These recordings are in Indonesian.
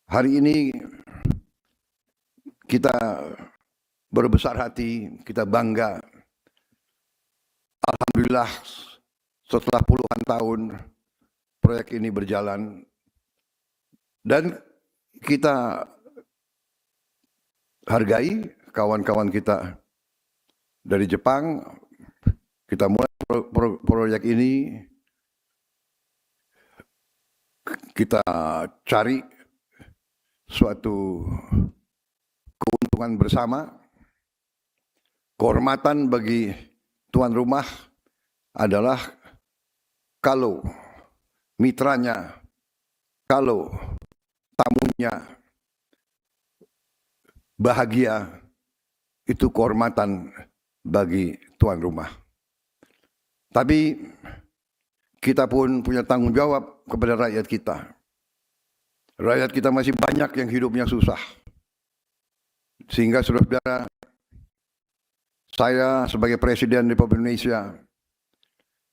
Hari ini kita berbesar hati, kita bangga. Alhamdulillah setelah puluhan tahun proyek ini berjalan dan kita hargai kawan-kawan kita dari Jepang. Kita mulai proyek ini, kita cari suatu keuntungan bersama. Kehormatan bagi tuan rumah adalah kalau mitranya, kalau tamunya bahagia, itu kehormatan bagi tuan rumah. Tapi kita pun punya tanggung jawab kepada rakyat kita. Rakyat kita masih banyak yang hidupnya susah. Sehingga saudara-saudara, saya sebagai Presiden Republik Indonesia,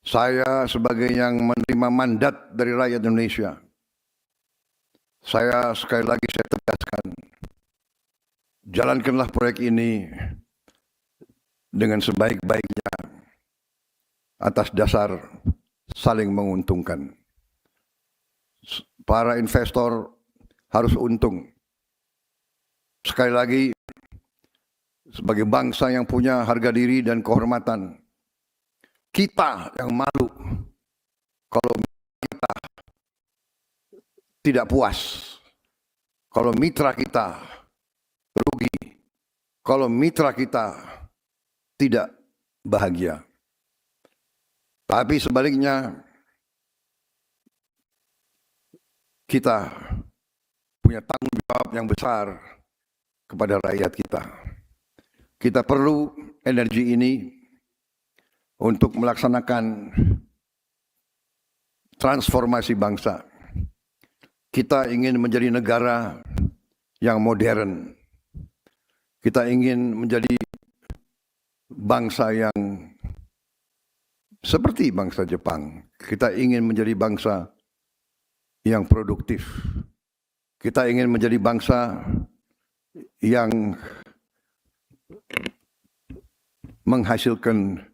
saya sebagai yang menerima mandat dari rakyat Indonesia, saya sekali lagi saya tegaskan, jalankanlah proyek ini dengan sebaik-baiknya atas dasar saling menguntungkan. Para investor harus untung. Sekali lagi, sebagai bangsa yang punya harga diri dan kehormatan, kita yang malu kalau kita tidak puas, kalau mitra kita rugi, kalau mitra kita tidak bahagia. Tapi sebaliknya, kita punya tanggung jawab yang besar kepada rakyat kita. Kita perlu energi ini untuk melaksanakan transformasi bangsa. Kita ingin menjadi negara yang modern. Kita ingin menjadi bangsa yang seperti bangsa Jepang. Kita ingin menjadi bangsa yang produktif. Kita ingin menjadi bangsa yang menghasilkan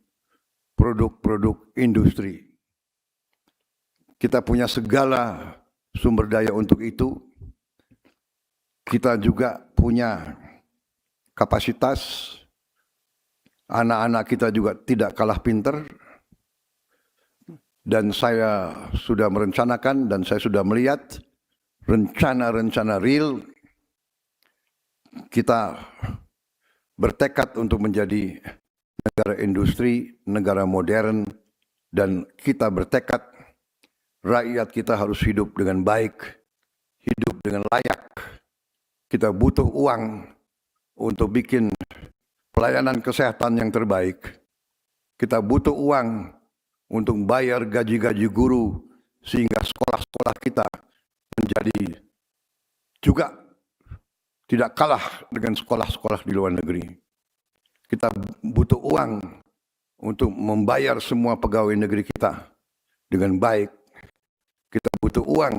produk-produk industri. Kita punya segala sumber daya untuk itu. Kita juga punya kapasitas. Anak-anak kita juga tidak kalah pintar. Dan saya sudah merencanakan dan saya sudah melihat rencana-rencana real. Kita bertekad untuk menjadi negara industri, negara modern, dan kita bertekad rakyat kita harus hidup dengan baik, hidup dengan layak. Kita butuh uang untuk bikin pelayanan kesehatan yang terbaik. Kita butuh uang untuk bayar gaji-gaji guru sehingga sekolah-sekolah kita menjadi juga tidak kalah dengan sekolah-sekolah di luar negeri. Kita butuh uang untuk membayar semua pegawai negeri kita dengan baik. Kita butuh uang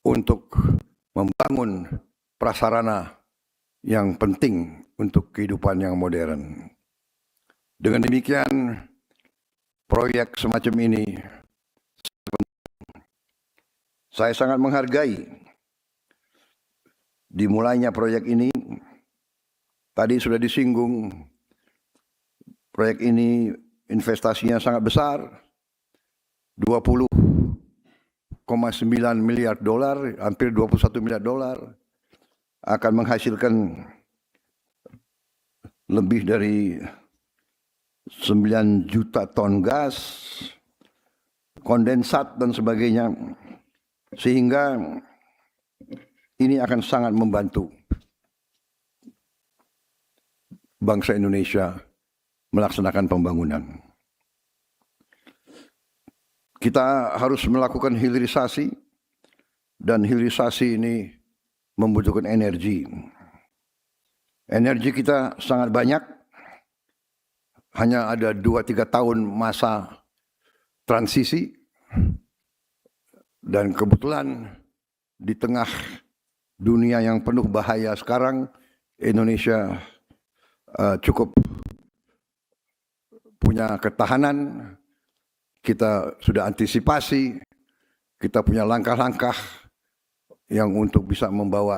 untuk membangun prasarana yang penting untuk kehidupan yang modern. Dengan demikian, proyek semacam ini saya sangat menghargai. Dimulainya proyek ini, tadi sudah disinggung, proyek ini investasinya sangat besar, 20,9 miliar dolar, hampir 21 miliar dolar, akan menghasilkan lebih dari 9 juta ton gas, kondensat dan sebagainya, sehingga ini akan sangat membantu bangsa Indonesia melaksanakan pembangunan. Kita harus melakukan hilirisasi, dan hilirisasi ini membutuhkan energi. Energi kita sangat banyak, hanya ada 2-3 tahun masa transisi, dan kebetulan di tengah dunia yang penuh bahaya sekarang, Indonesia cukup punya ketahanan, kita sudah antisipasi, kita punya langkah-langkah yang untuk bisa membawa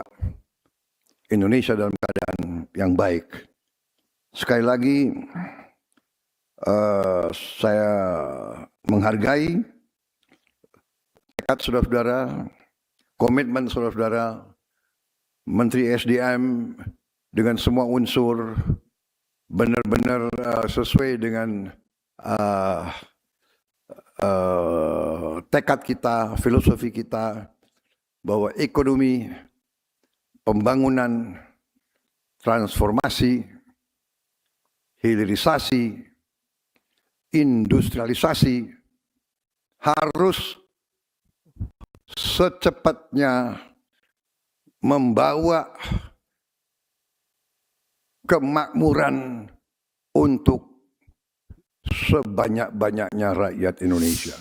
Indonesia dalam keadaan yang baik. Sekali lagi, saya menghargai tekad saudara-saudara, komitmen saudara-saudara, Menteri SDM dengan semua unsur benar-benar sesuai dengan tekad kita, filosofi kita, bahwa ekonomi, pembangunan, transformasi, hilirisasi, industrialisasi harus secepatnya membawa kemakmuran untuk sebanyak-banyaknya rakyat Indonesia.